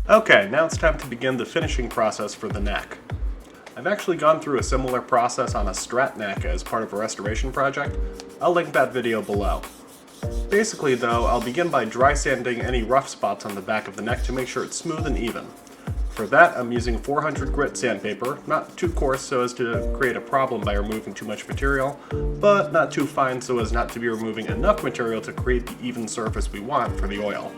Okay, now it's time to begin the finishing process for the neck. I've actually gone through a similar process on a Strat neck as part of a restoration project. I'll link that video below. Basically though, I'll begin by dry sanding any rough spots on the back of the neck to make sure it's smooth and even. For that, I'm using 400 grit sandpaper, not too coarse so as to create a problem by removing too much material, but not too fine so as not to be removing enough material to create the even surface we want for the oil.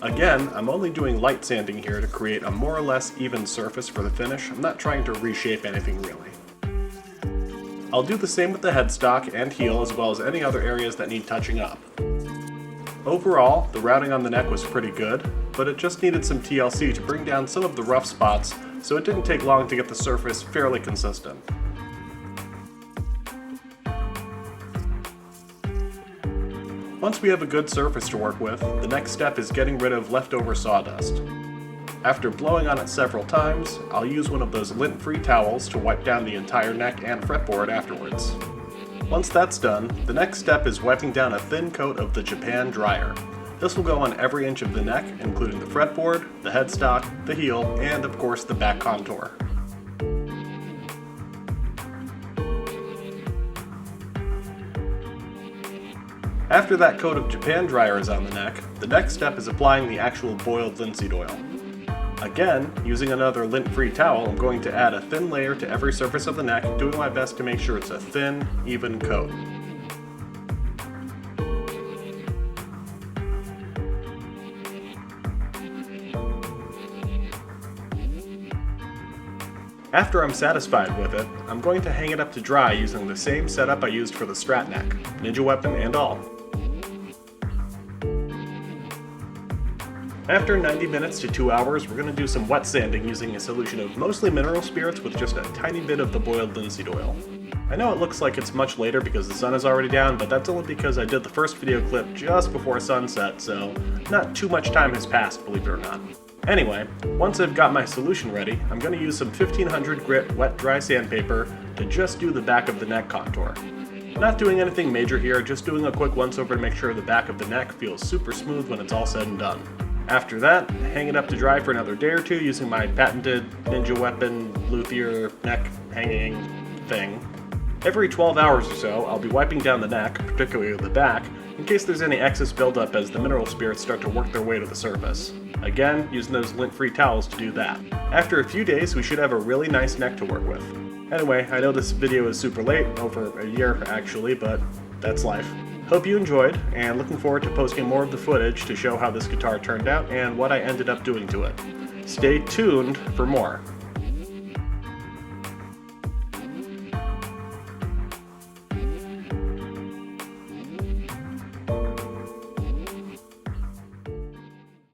Again, I'm only doing light sanding here to create a more or less even surface for the finish. I'm not trying to reshape anything really. I'll do the same with the headstock and heel as well as any other areas that need touching up. Overall, the routing on the neck was pretty good, but it just needed some TLC to bring down some of the rough spots, so it didn't take long to get the surface fairly consistent. Once we have a good surface to work with, the next step is getting rid of leftover sawdust. After blowing on it several times, I'll use one of those lint-free towels to wipe down the entire neck and fretboard afterwards. Once that's done, the next step is wiping down a thin coat of the Japan dryer. This will go on every inch of the neck, including the fretboard, the headstock, the heel, and of course the back contour. After that coat of Japan dryer is on the neck, the next step is applying the actual boiled linseed oil. Again, using another lint-free towel, I'm going to add a thin layer to every surface of the neck, doing my best to make sure it's a thin, even coat. After I'm satisfied with it, I'm going to hang it up to dry using the same setup I used for the Strat neck, ninja weapon and all. After 90 minutes to 2 hours, we're going to do some wet sanding using a solution of mostly mineral spirits with just a tiny bit of the boiled linseed oil. I know it looks like it's much later because the sun is already down, but that's only because I did the first video clip just before sunset, so not too much time has passed, believe it or not. Anyway, once I've got my solution ready, I'm going to use some 1500 grit wet dry sandpaper to just do the back of the neck contour. Not doing anything major here, just doing a quick once over to make sure the back of the neck feels super smooth when it's all said and done. After that, hang it up to dry for another day or two using my patented ninja weapon luthier neck hanging thing. Every 12 hours or so, I'll be wiping down the neck, particularly the back, in case there's any excess buildup as the mineral spirits start to work their way to the surface. Again, using those lint-free towels to do that. After a few days, we should have a really nice neck to work with. Anyway, I know this video is super late, over a year actually, but that's life. Hope you enjoyed, and looking forward to posting more of the footage to show how this guitar turned out and what I ended up doing to it. Stay tuned for more.